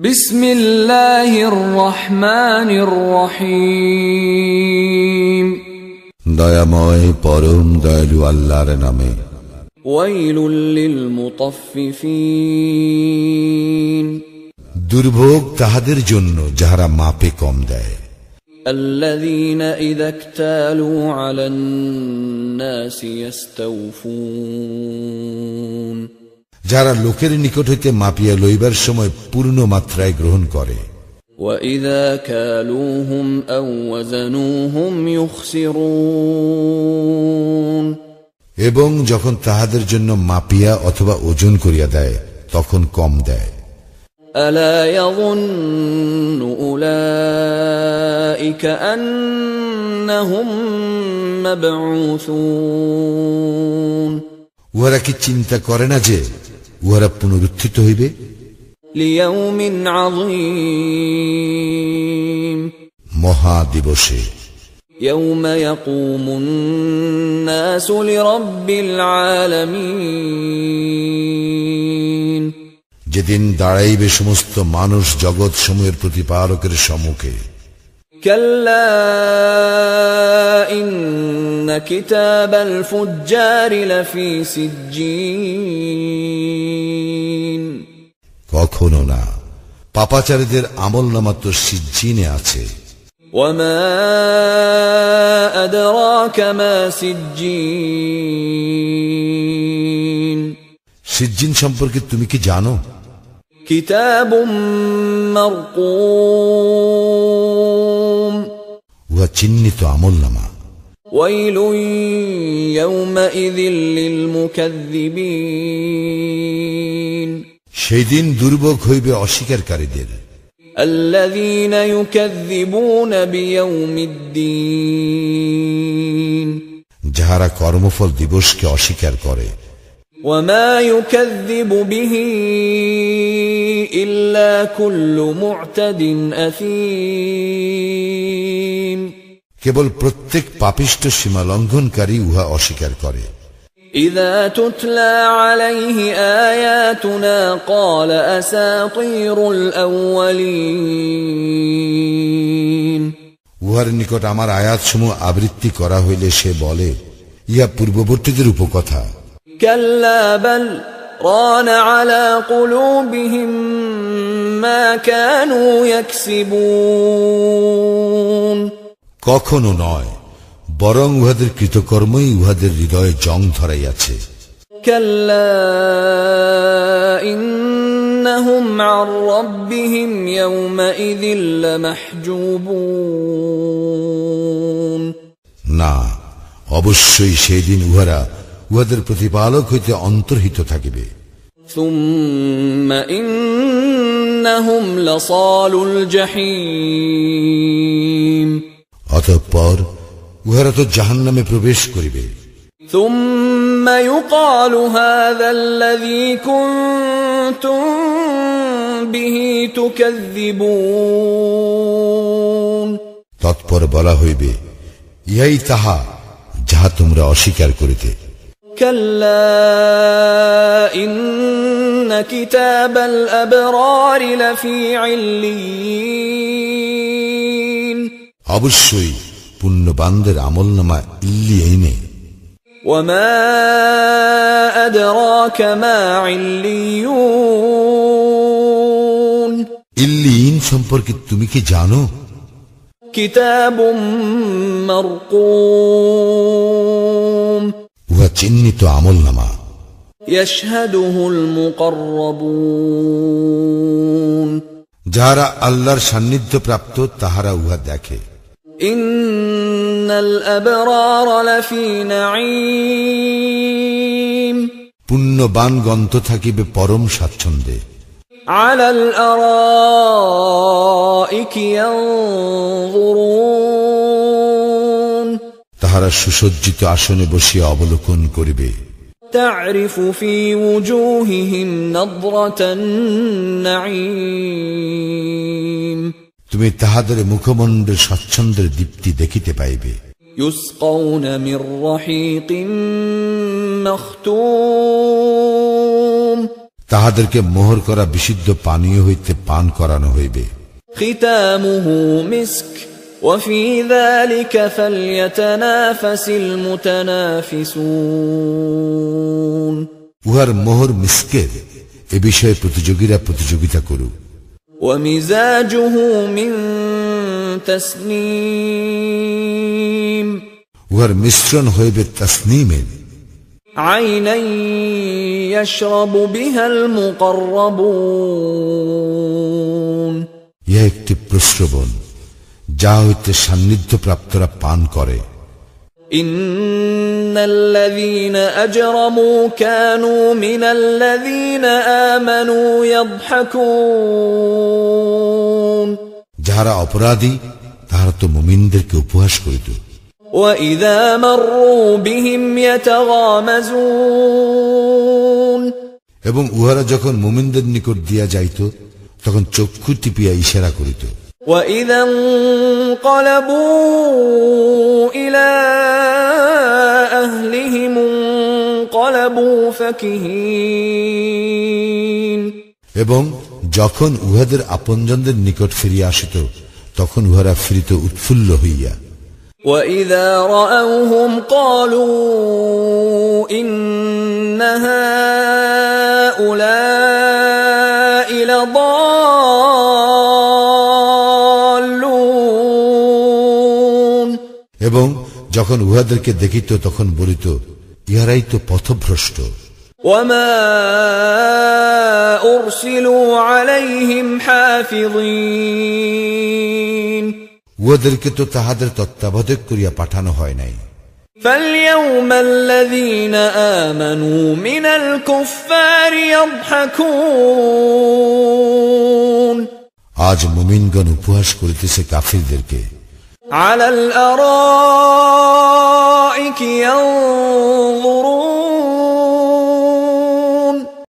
বিসমিল্লাহির রহমানির রহিম। দয়াময় পরম দয়ালু আল্লাহর নামে। ওয়াইলুল লিল মুতাফফিফিন। দুর্ভোগ তাহাদের জন্য যাহারা মাপে কম দেয়। আল্লাযীনা ইযা ইকতালু আলান নাসি ইস্তাওফুন। যারা লোকের নিকট হইতে মাপিয়া লইবার সময় পূর্ণ মাত্রায় গ্রহণ করে। ওয়াইযা কালুহুম আও ওয়াজানুহুম ইউখসিরুন। এবং যখন তাহাদের জন্য মাপিয়া অথবা ওজন করিয়া দেয় তখন কম দেয়। আলা ইয়াযুন্নু উলাইকা আন্নাহুম মাবউসুন। উহারা কি চিন্তা করে না যে উহারা পুনরুত্থিত হইবে? লিয়াউমিন আযীম। মহা দিবসে। ইয়াউমা ইয়াকুমুন নাসু লিরাব্বিল আলামিন। যেদিন দাঁড়াইবে সমস্ত মানুষ জগৎ সমূহের প্রতিপালকের সম্মুখে। কাল্লা ইন্না কিতাবাল ফুজ্জারি লাফি সিজ্জিন। কখনো না, পাপাচারীদের আমলনামা তো সিজ্জিনে আছে। ওয়ামা আদরাকা মা সিজ্জিন। সিজ্জিন সম্পর্কে তুমি কি জানো? কিতাবুম মারকুম। উহা চিহ্নিত আমলনামা। ওয়াইলুন ইয়াওমাইযিল লিল মুকাযযিবিন। সেই দিন দুর্ভোগ হইবে অস্বীকারীদের। আল্লাযীনা ইউকাযযিবুনা বিয়াউমিদ্দিন। যাহারা কর্মফল দিবসকে অস্বীকার করে। ওয়ামা ইউকাযযিবু বিহি ইল্লা কুল্লু মু'তাদিন আথীম। কেবল প্রত্যেক পাপিষ্ঠ সীমা লঙ্ঘনকারী উহা অস্বীকার করে। ইযা তুতলা আলাইহি আয়াতুনা ক্বালা আসাতীরুল আউয়ালিন। উহার নিকট আমার আয়াতসমূহ আবৃত্তি করা হইলে সে বলে, ইহা পূর্ববর্তীদের উপকথা। কাল্লা বাল রানা আলা কুলুবিহিম মা কানু ইয়াকসিবুন। কখনো নয়, বরং উহাদের কৃতকর্মই উহাদের হৃদয়ে জং ধরাইয়াছে। কাল্লা ইন্নাহুম আন রাব্বিহিম ইয়াওমাইযিল লামাহজুবুন। না, অবশ্যই সেই দিন উহারা উহাদের প্রতিপালক হইতে অন্তর্হিত থাকিবে। সুম্মা ইন্নাহুম লাসালুল জাহিম। অতঃপর উহারা তো জাহান্নামে প্রবেশ করিবে। সুম্মা ইউকালু হাযাল্লাযী কুনতুম বিহি তুকাযযিবুন। তৎপর বলা হইবে, ইহাই তাহা যাহা তোমরা অস্বীকার করিতে। কাল্লা ইন্না কিতাবাল আবরারি লাফি ইল্লিয়িন। অবশ্যই পুণ্যবানদের আমলনামা ইল্লিয়িনে। ওয়ামা আদরাকা মা ইল্লিয়ুন। ইল্লিয়িন সম্পর্কে তুমি কি জানো? কিতাবুম মারকুম। উহা চিহ্নিত আমলনামা। ইয়াশহাদুহুল মুকাররাবুন। যাহারা আল্লাহর সান্নিধ্য প্রাপ্ত তাহারা উহা দেখে। ইন্নাল আবরারা লাফি নাঈম। পুণ্যবানগণ তো থাকিবে পরম স্বাচ্ছন্দ্যে। আলাল আরাইকি ইয়ানজুরুন। তাহারা সুসজ্জিত আসনে বসিয়া অবলোকন করিবে। তা'রিফু ফি ওজুহিহিম নাদরাতান নাঈম। তুমি তাহাদের মুখমণ্ডে স্বাচ্ছন্দ্যের দীপ্তি দেখিতে পাইবে। ইউসকাউনা মির রাহিকিম মাখতুম। তাহাদেরকে মোহর করা বিশুদ্ধ পানীয় হইতে পান করানো হইবে। ختامه مسك وفي ذلك فليتنافس المتنافسون উহার মোহর মিস্কের, এ বিষয়ে প্রতিযোগীরা প্রতিযোগিতা করুক। ومزاجه من تسنيم উহার মিশ্রণ হইবে তাসনিমের। عينا يشرب بها المقربون ইহা একটি প্রস্রবণ, যা হইতে সান্নিধ্য প্রাপ্তরা পান করে। إن الذين أجرموا كانوا من الذين آمنوا يضحكون যাহারা অপরাধী তাহারা তো মুমিনদেরকে উপহাস করিত। وإذا مروا بهم يتغامزون এবং উহারা যখন মুমিনদের নিকট দিয়া যাইত তখন চক্ষু টিপিয়া ইশারা করিত। وإذا انقلبوا إلى أهلهم انقلبوا فكهين এবং যখন উহাদের আপনজনদের নিকট ফিরিয়া আসিত তখন উহারা ফিরিত উৎফুল্ল হইয়া। وإذا رأوهم قالوا إن هؤلاء لضالون এবং যখন উহাদেরকে দেখিত তখন বলিত, ইহারাই তো পথভ্রষ্ট। وما أرسلوا عليهم حافظين উহাদেরকে তো তাহাদের তত্ত্বাবধায়ক করিয়া পাঠানো হয় নাই। فاليوم الذين آمنوا من الكفار يضحكون আজ মুমিনগণ উপহাস করিতেছে কাফিরদেরকে। على الأرائك